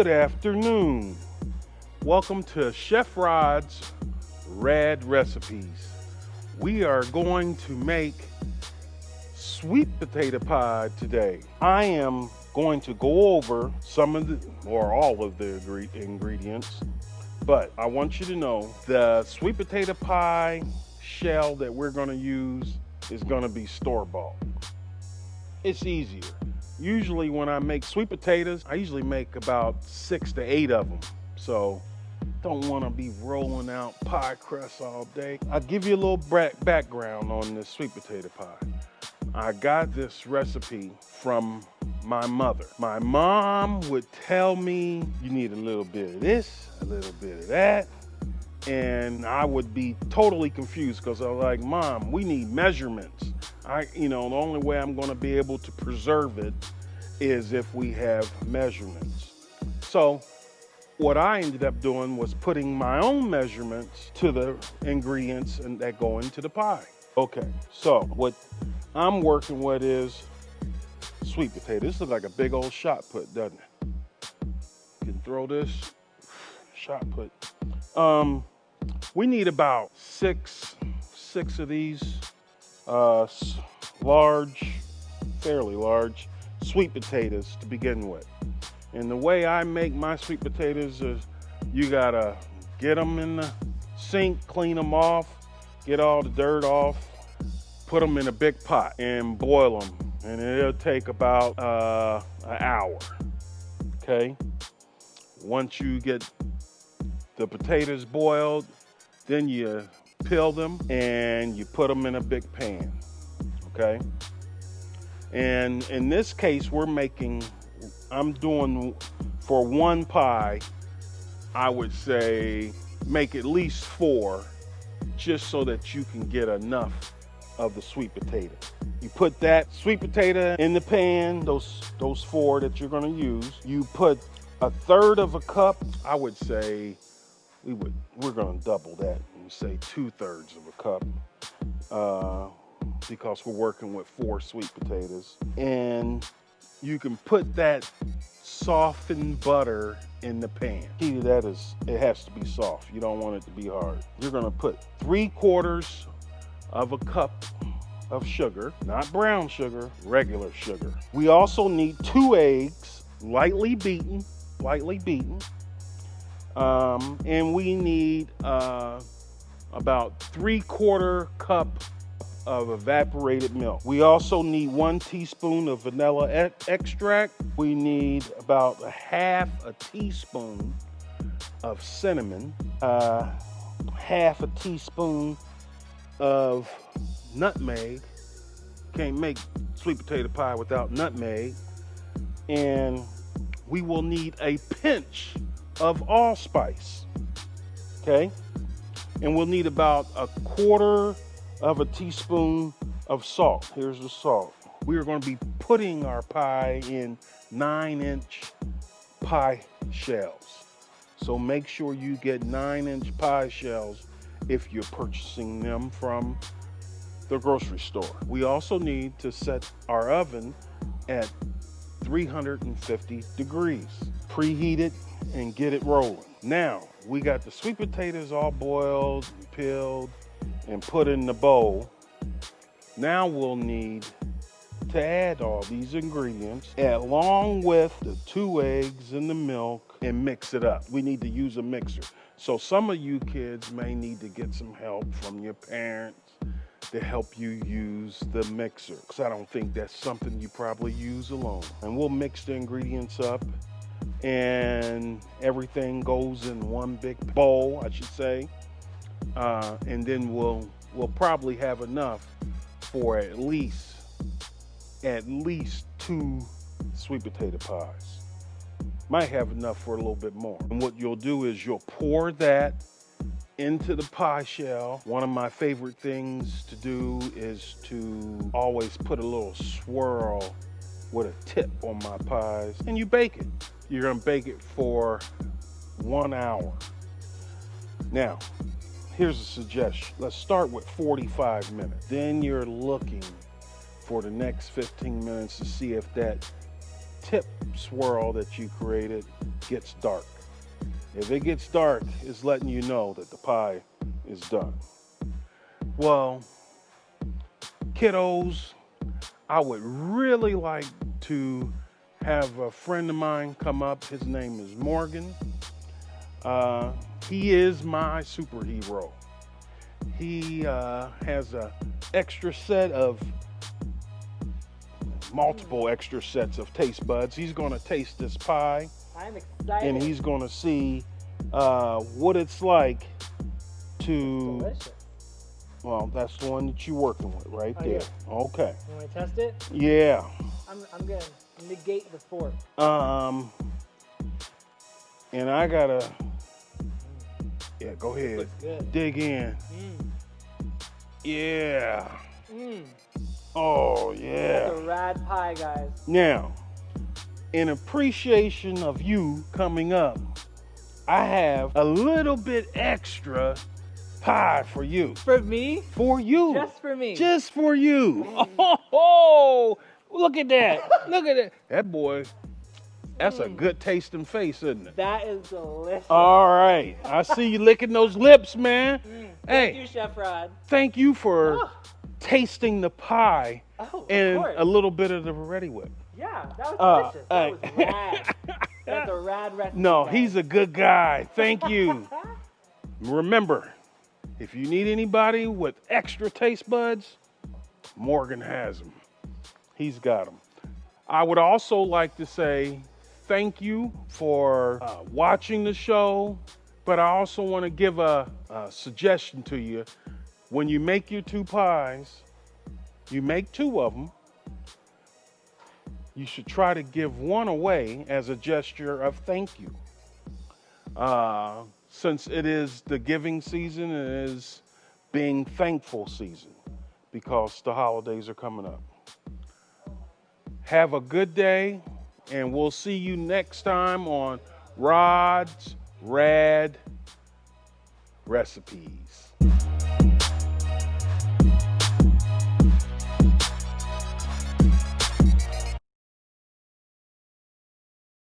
afternoon. Welcome to Chef Rod's Rad Recipes. We are going to make sweet potato pie today. I am going to go over some of the, or all of the ingredients, but I want you to know the sweet potato pie shell that we're going to use is going to be store-bought. It's easier. Usually when I make sweet potatoes, I usually make about 6 to 8 of them. So don't want to be rolling out pie crusts all day. I'll give you a little background on this sweet potato pie. I got this recipe from my mother. My mom would tell me, you need a little bit of this, a little bit of that. And I would be totally confused because I was like, Mom, we need measurements. The only way I'm going to be able to preserve it is if we have measurements. So what I ended up doing was putting my own measurements to the ingredients and that go into the pie. Okay, so what I'm working with is sweet potato. This looks like a big old shot put, doesn't it? You can throw this shot put. We need about six of these fairly large sweet potatoes to begin with. And the way I make my sweet potatoes is you gotta get them in the sink, clean them off, get all the dirt off, put them in a big pot and boil them. And it'll take about an hour, okay? Once you get the potatoes boiled, then you peel them and you put them in a big pan, okay? And in this case, I'm doing for one pie, I would say make at least 4, just so that you can get enough of the sweet potato. You put that sweet potato in the pan, those 4 that you're gonna use. You put 1/3 of a cup, I would say, we're gonna double that and say 2/3 of a cup, because we're working with 4 sweet potatoes. And you can put that softened butter in the pan. Key to that is it has to be soft. You don't want it to be hard. You're gonna put 3/4 of a cup of sugar, not brown sugar, regular sugar. We also need 2 eggs, lightly beaten. And we need about 3/4 cup of evaporated milk. We also need 1 teaspoon of vanilla extract. We need about 1/2 teaspoon of cinnamon, 1/2 teaspoon of nutmeg. Can't make sweet potato pie without nutmeg. And we will need a pinch of allspice, okay? And we'll need about 1/4 of a teaspoon of salt. Here's the salt. We are going to be putting our pie in 9-inch pie shells. So make sure you get 9-inch pie shells if you're purchasing them from the grocery store. We also need to set our oven at 350 degrees. Preheat it and get it rolling. Now, we got the sweet potatoes all boiled and peeled and put in the bowl. Now we'll need to add all these ingredients along with the 2 eggs and the milk and mix it up. We need to use a mixer. So some of you kids may need to get some help from your parents to help you use the mixer, because I don't think that's something you probably use alone. And we'll mix the ingredients up and everything goes in one big bowl, I should say. And then we'll probably have enough for at least 2 sweet potato pies. Might have enough for a little bit more. And what you'll do is you'll pour that into the pie shell. One of my favorite things to do is to always put a little swirl with a tip on my pies, and you bake it. You're gonna bake it for 1 hour. Now, here's a suggestion. Let's start with 45 minutes. Then you're looking for the next 15 minutes to see if that tip swirl that you created gets dark. If it gets dark, it's letting you know that the pie is done. Well, kiddos, I would really like to have a friend of mine come up. His name is Morgan. He is my superhero. He has a extra set of multiple extra sets of taste buds. He's going to taste this pie. I'm excited. And he's going to see what it's like to. Delicious. Well, that's the one that you're working with right there. Yeah. Okay. You want to test it? Yeah. I'm going to negate the fork. And I gotta. Yeah, go ahead. Looks good. Dig in. Yeah. Mmm. Oh, yeah. That's a rad pie, guys. Now, in appreciation of you coming up, I have a little bit extra pie for you. For me? For you. Just for me. Just for you. Oh, look at that. Look at that. That boy, that's a good tasting face, isn't it? That is delicious. All right. I see you licking those lips, man. Thank you, Chef Rod. Thank you for tasting the pie and of course. a little bit of the Ready Whip. Yeah, that was delicious. That was rad. That's a rad recipe. No, guys. he's a good guy. Thank you. Remember, if you need anybody with extra taste buds, Morgan has them. He's got them. I would also like to say thank you for watching the show, but I also want to give a suggestion to you. When you make your two pies, you make two of them. You should try to give one away as a gesture of thank you. Since it is the giving season, it is being thankful season because the holidays are coming up. Have a good day, and we'll see you next time on Rod's Rad Recipes.